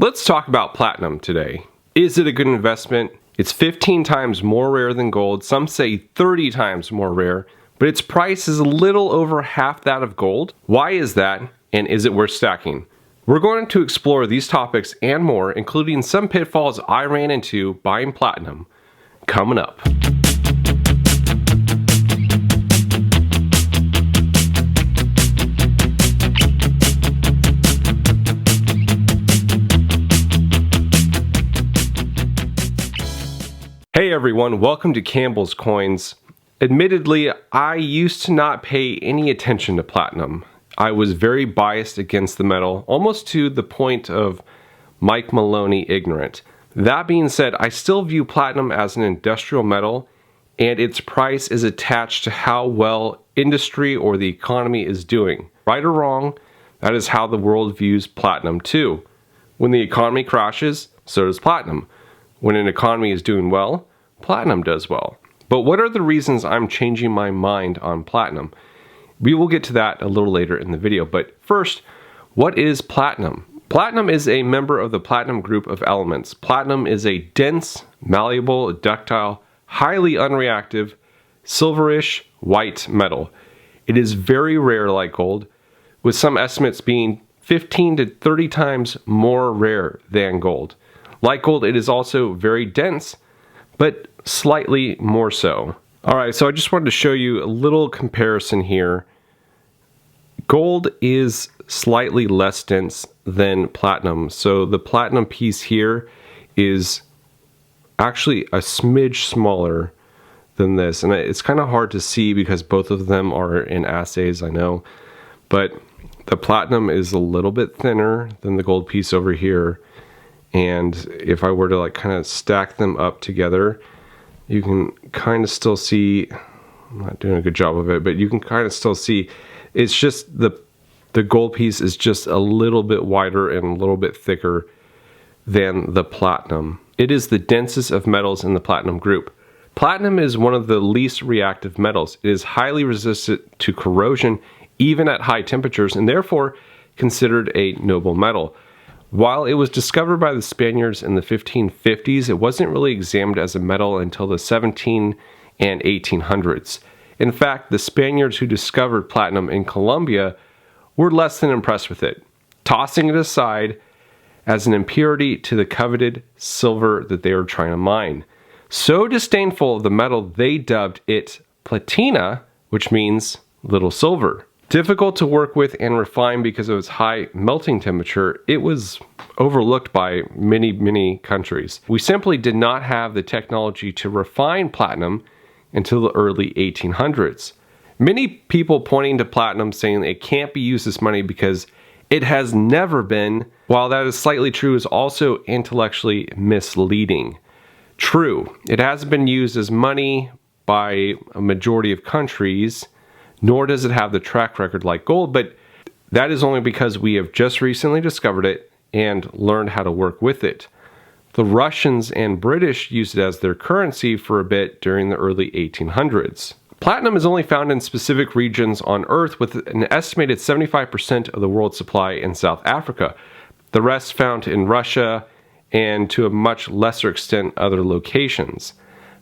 Let's talk about platinum today. Is it a good investment? It's 15 times more rare than gold, some say 30 times more rare, but its price is a little over half that of gold. Why is that, and is it worth stacking? We're going to explore these topics and more, including some pitfalls I ran into buying platinum, coming up. Hey everyone, welcome to Campbell's Coins. Admittedly, I used to not pay any attention to platinum. I was very biased against the metal, almost to the point of Mike Maloney ignorant. That being said, I still view platinum as an industrial metal, and its price is attached to how well industry or the economy is doing. Right or wrong, that is how the world views platinum too. When the economy crashes, so does platinum. When an economy is doing well, platinum does well. But what are the reasons I'm changing my mind on platinum? We will get to that a little later in the video, but first, what is platinum? Platinum is a member of the platinum group of elements. Platinum is a dense, malleable, ductile, highly unreactive, silverish white metal. It is very rare like gold, with some estimates being 15 to 30 times more rare than gold. Like gold, it is also very dense, but slightly more so. Alright, so I just wanted to show you a little comparison here. Gold is slightly less dense than platinum. So the platinum piece here is actually a smidge smaller than this. And it's kind of hard to see because both of them are in assays, I know. But the platinum is a little bit thinner than the gold piece over here. And if I were to like kind of stack them up together, you can kind of still see, I'm not doing a good job of it, but you can kind of still see it's just the gold piece is just a little bit wider and a little bit thicker than the platinum. It is the densest of metals in the platinum group. Platinum is one of the least reactive metals. It is highly resistant to corrosion even at high temperatures and therefore considered a noble metal. While it was discovered by the Spaniards in the 1550s, it wasn't really examined as a metal until the 1700s and 1800s. In fact, the Spaniards who discovered platinum in Colombia were less than impressed with it, tossing it aside as an impurity to the coveted silver that they were trying to mine. So disdainful of the metal, they dubbed it platina, which means little silver. Difficult to work with and refine because of its high melting temperature, it was overlooked by many countries. We simply did not have the technology to refine platinum until the early 1800s. Many people pointing to platinum saying it can't be used as money because it has never been, while that is slightly true, is also intellectually misleading. True, it hasn't been used as money by a majority of countries, nor does it have the track record like gold, but that is only because we have just recently discovered it and learned how to work with it. The Russians and British used it as their currency for a bit during the early 1800s. Platinum is only found in specific regions on Earth, with an estimated 75% of the world's supply in South Africa. The rest found in Russia and to a much lesser extent other locations.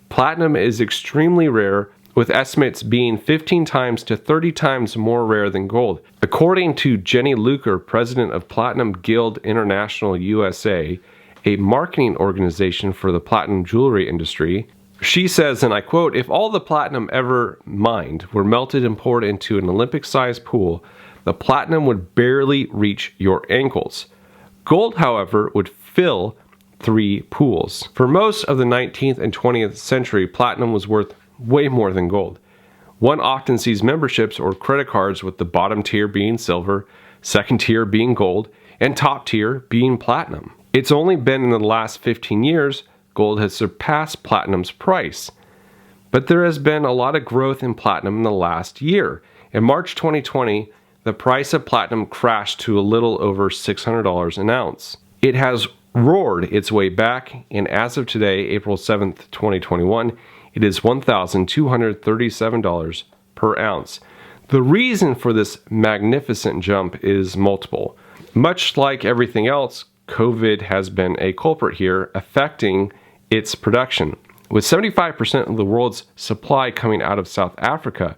Platinum is extremely rare, with estimates being 15 times to 30 times more rare than gold. According to Jenny Luker, president of Platinum Guild International USA, a marketing organization for the platinum jewelry industry, she says, and I quote, "If all the platinum ever mined were melted and poured into an Olympic-sized pool, the platinum would barely reach your ankles. Gold, however, would fill 3 pools." For most of the 19th and 20th century, platinum was worth way more than gold. One often sees memberships or credit cards with the bottom tier being silver, second tier being gold, and top tier being platinum. It's only been in the last 15 years gold has surpassed platinum's price. But there has been a lot of growth in platinum in the last year. In March 2020, the price of platinum crashed to a little over $600 an ounce. It has roared its way back, and as of today, April 7th, 2021, it is $1,237 per ounce. The reason for this magnificent jump is multiple. Much like everything else, COVID has been a culprit here, affecting its production. With 75% of the world's supply coming out of South Africa,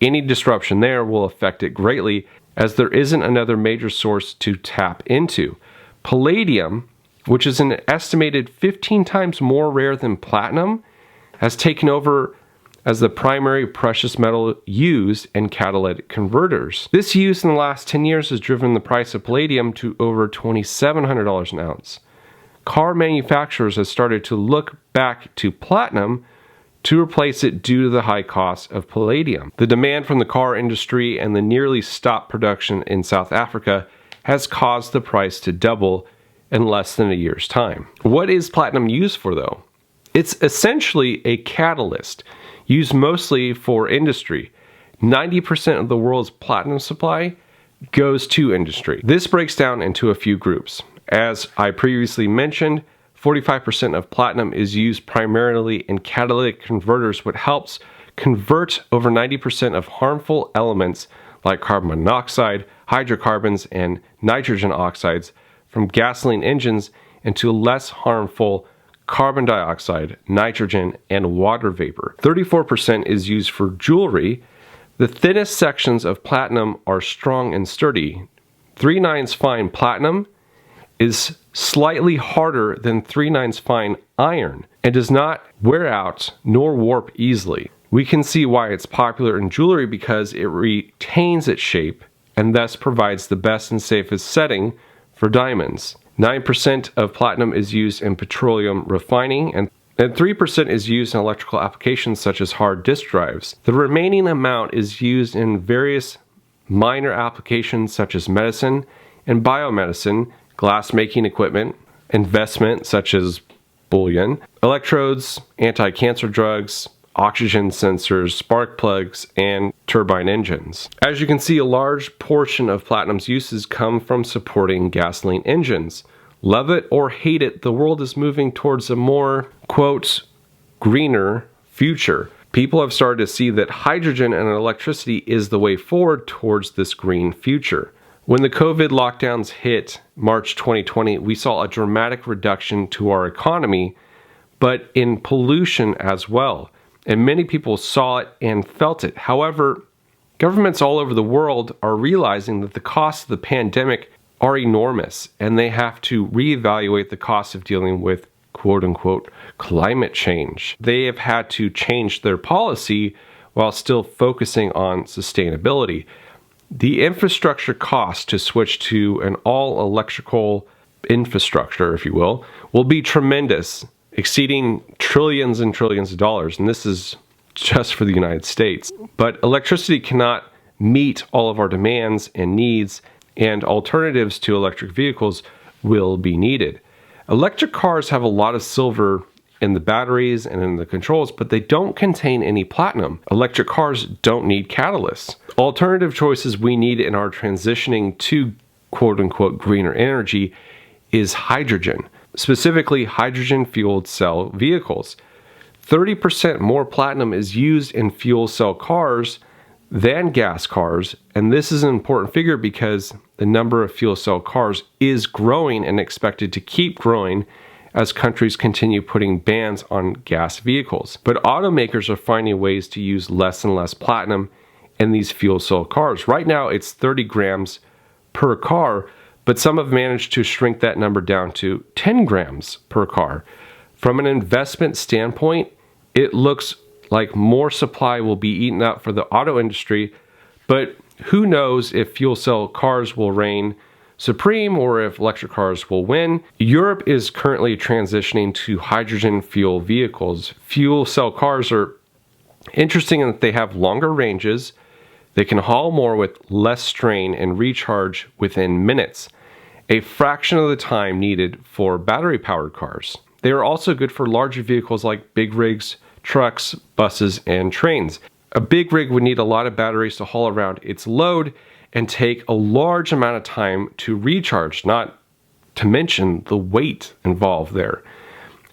any disruption there will affect it greatly, as there isn't another major source to tap into. Palladium, which is an estimated 15 times more rare than platinum, has taken over as the primary precious metal used in catalytic converters. This use in the last 10 years has driven the price of palladium to over $2,700 an ounce. Car manufacturers have started to look back to platinum to replace it due to the high cost of palladium. The demand from the car industry and the nearly stopped production in South Africa has caused the price to double in less than a year's time. What is platinum used for though? It's essentially a catalyst used mostly for industry. 90% of the world's platinum supply goes to industry. This breaks down into a few groups. As I previously mentioned, 45% of platinum is used primarily in catalytic converters, which helps convert over 90% of harmful elements like carbon monoxide, hydrocarbons, and nitrogen oxides from gasoline engines into less harmful carbon dioxide, nitrogen, and water vapor. 34% is used for jewelry. The thinnest sections of platinum are strong and sturdy. 3/9 fine platinum is slightly harder than 3/9 fine iron and does not wear out nor warp easily. We can see why it's popular in jewelry because it retains its shape and thus provides the best and safest setting for diamonds. 9% of platinum is used in petroleum refining, and 3% is used in electrical applications such as hard disk drives. The remaining amount is used in various minor applications such as medicine and biomedicine, glass making equipment, investment such as bullion, electrodes, anti-cancer drugs, oxygen sensors, spark plugs, and turbine engines. As you can see, a large portion of platinum's uses come from supporting gasoline engines. Love it or hate it, the world is moving towards a more, quote, greener future. People have started to see that hydrogen and electricity is the way forward towards this green future. When the COVID lockdowns hit March 2020, we saw a dramatic reduction to our economy, but in pollution as well. And many people saw it and felt it. However, governments all over the world are realizing that the costs of the pandemic are enormous, and they have to reevaluate the cost of dealing with quote-unquote climate change. They have had to change their policy while still focusing on sustainability. The infrastructure cost to switch to an all-electrical infrastructure, if you will be tremendous, exceeding trillions and trillions of dollars, and this is just for the United States. But electricity cannot meet all of our demands and needs, and alternatives to electric vehicles will be needed. Electric cars have a lot of silver in the batteries and in the controls, but they don't contain any platinum. Electric cars don't need catalysts. Alternative choices we need in our transitioning to quote-unquote greener energy is hydrogen, specifically hydrogen fueled cell vehicles. 30% more platinum is used in fuel cell cars than gas cars, and this is an important figure because the number of fuel cell cars is growing and expected to keep growing as countries continue putting bans on gas vehicles. But automakers are finding ways to use less and less platinum in these fuel cell cars. Right now it's 30 grams per car, but some have managed to shrink that number down to 10 grams per car. From an investment standpoint, it looks like more supply will be eaten up for the auto industry, but who knows if fuel cell cars will reign supreme or if electric cars will win. Europe is currently transitioning to hydrogen fuel vehicles. Fuel cell cars are interesting in that they have longer ranges, they can haul more with less strain and recharge within minutes, a fraction of the time needed for battery-powered cars. They are also good for larger vehicles like big rigs, trucks, buses, and trains. A big rig would need a lot of batteries to haul around its load and take a large amount of time to recharge, not to mention the weight involved there.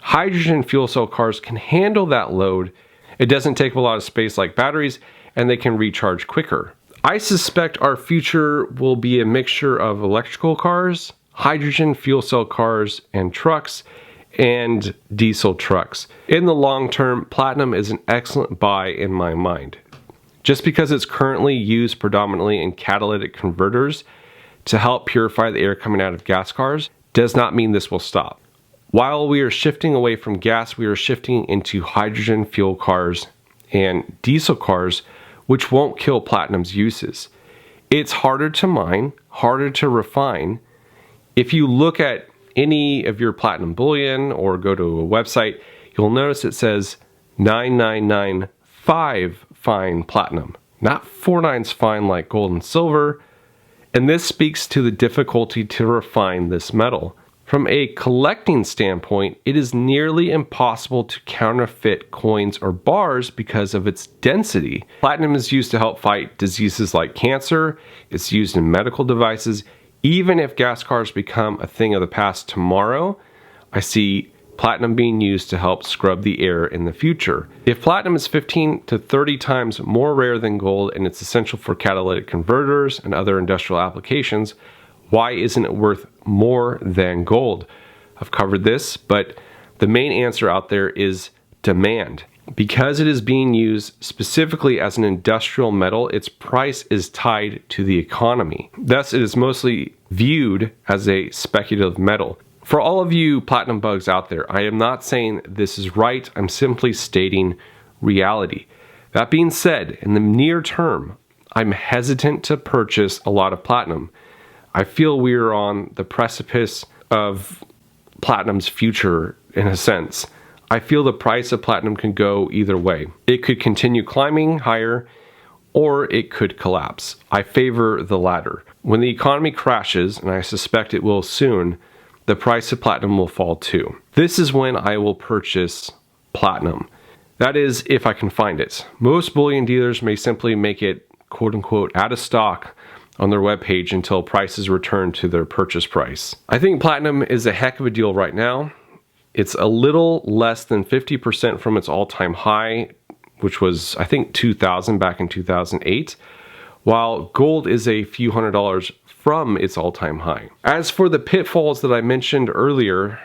Hydrogen fuel cell cars can handle that load. It doesn't take up a lot of space like batteries, and they can recharge quicker. I suspect our future will be a mixture of electrical cars, hydrogen fuel cell cars and trucks, and diesel trucks. In the long term, platinum is an excellent buy in my mind. Just because it's currently used predominantly in catalytic converters to help purify the air coming out of gas cars does not mean this will stop. While we are shifting away from gas, we are shifting into hydrogen fuel cars and diesel cars, which won't kill platinum's uses. It's harder to mine, harder to refine. If you look at any of your platinum bullion or go to a website, you'll notice it says 9995 fine platinum, not 49s fine like gold and silver. And this speaks to the difficulty to refine this metal. From a collecting standpoint, it is nearly impossible to counterfeit coins or bars because of its density. Platinum is used to help fight diseases like cancer. It's used in medical devices. Even if gas cars become a thing of the past tomorrow, I see platinum being used to help scrub the air in the future. If platinum is 15 to 30 times more rare than gold and it's essential for catalytic converters and other industrial applications, why isn't it worth more than gold? I've covered this, but the main answer out there is demand. Because it is being used specifically as an industrial metal, its price is tied to the economy. Thus, it is mostly viewed as a speculative metal. For all of you platinum bugs out there, I am not saying this is right, I'm simply stating reality. That being said, in the near term, I'm hesitant to purchase a lot of platinum. I feel we're on the precipice of platinum's future in a sense. I feel the price of platinum can go either way. It could continue climbing higher or it could collapse. I favor the latter. When the economy crashes, and I suspect it will soon, the price of platinum will fall too. This is when I will purchase platinum. That is, if I can find it. Most bullion dealers may simply make it quote unquote out of stock on their webpage until prices return to their purchase price. I think platinum is a heck of a deal right now. It's a little less than 50% from its all-time high, which was I think 2000 back in 2008, while gold is a few $100s from its all-time high. As for the pitfalls that I mentioned earlier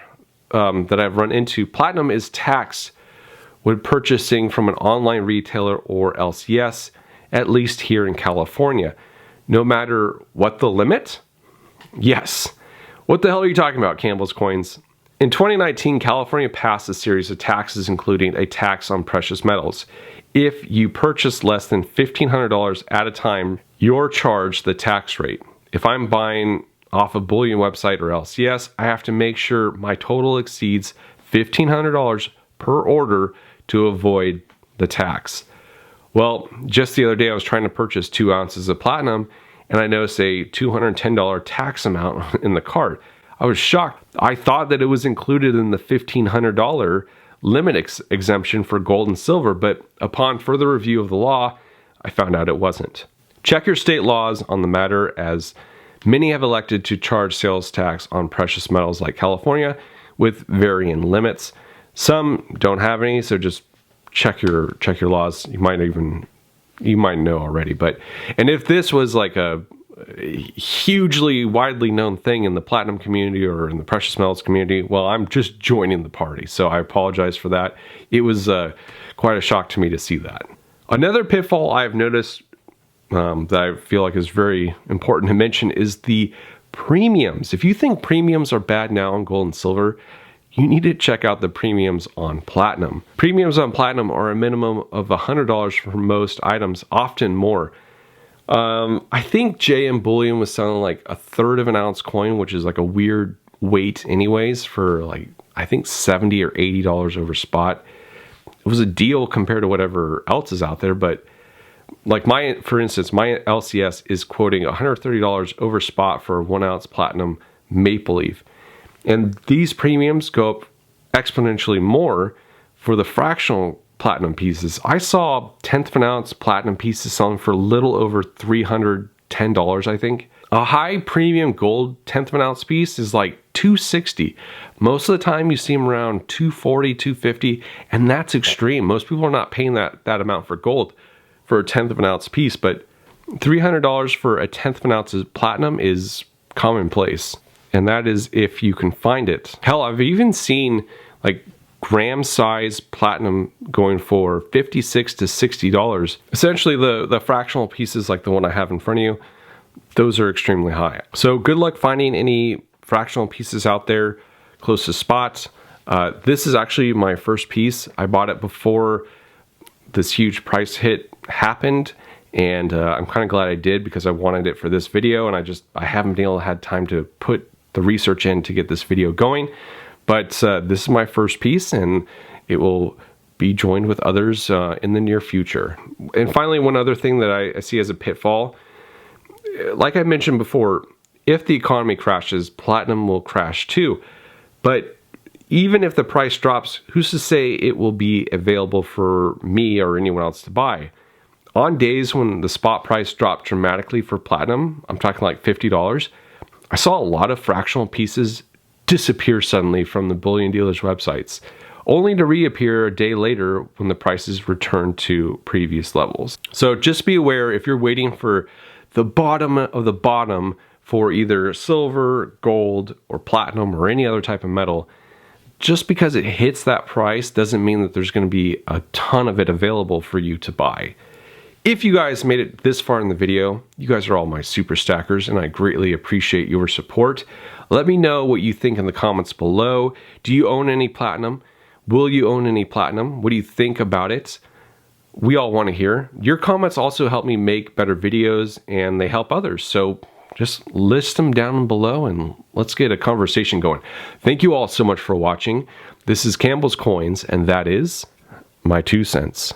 that I've run into, platinum is taxed when purchasing from an online retailer or LCS, at least here in California. No matter what the limit? Yes. What the hell are you talking about, Campbell's Coins? In 2019, California passed a series of taxes, including a tax on precious metals. If you purchase less than $1,500 at a time, you're charged the tax rate. If I'm buying off a bullion website or LCS, I have to make sure my total exceeds $1,500 per order to avoid the tax. Well, just the other day I was trying to purchase 2 ounces of platinum and I noticed a $210 tax amount in the cart. I was shocked. I thought that it was included in the $1,500 limit exemption for gold and silver, but upon further review of the law, I found out it wasn't. Check your state laws on the matter, as many have elected to charge sales tax on precious metals like California with varying limits. Some don't have any, so just check your laws. You might know already, and if this was like a hugely widely known thing in the platinum community or in the precious metals community, well, I'm just joining the party, so I apologize for that. It was quite a shock to me to see that. Another pitfall I've noticed that I feel like is very important to mention is the premiums. If you think premiums are bad now on gold and silver, you need to check out the premiums on platinum. Premiums on platinum are a minimum of $100 for most items, often more. I think JM Bullion was selling like 1/3 of an ounce coin, which is like a weird weight anyways, for like, I think $70 or $80 over spot. It was a deal compared to whatever else is out there, but like for instance, my LCS is quoting $130 over spot for a 1 ounce platinum maple leaf. And these premiums go up exponentially more for the fractional platinum pieces. I saw 1/10 of an ounce platinum pieces selling for a little over $310, I think. A high premium gold 1/10 of an ounce piece is like $260. Most of the time you see them around $240, $250, and that's extreme. Most people are not paying that amount for gold for a 1/10 of an ounce piece, but $300 for a 1/10 of an ounce of platinum is commonplace. and that is if you can find it. Hell, I've even seen like gram size platinum going for $56 to $60. Essentially the fractional pieces like the one I have in front of you, those are extremely high. So good luck finding any fractional pieces out there close to spots. This is actually my first piece. I bought it before this huge price hit happened, and I'm kind of glad I did because I wanted it for this video, and I haven't been able to had time to put the research in to get this video going. But this is my first piece, and it will be joined with others in the near future. And finally, one other thing that I see as a pitfall, like I mentioned before, if the economy crashes, platinum will crash too. But even if the price drops, who's to say it will be available for me or anyone else to buy? On days when the spot price dropped dramatically for platinum, I'm talking like $50, I saw a lot of fractional pieces disappear suddenly from the bullion dealers' websites, only to reappear a day later when the prices return to previous levels. So just be aware, if you're waiting for the bottom of the bottom for either silver, gold, or platinum, or any other type of metal, just because it hits that price doesn't mean that there's going to be a ton of it available for you to buy. If you guys made it this far in the video, you guys are all my super stackers, and I greatly appreciate your support. Let me know what you think in the comments below. Do you own any platinum? Will you own any platinum? What do you think about it? We all want to hear. Your comments also help me make better videos, and they help others. So just list them down below and let's get a conversation going. Thank you all so much for watching. This is Campbell's Coins, and that is my 2 cents.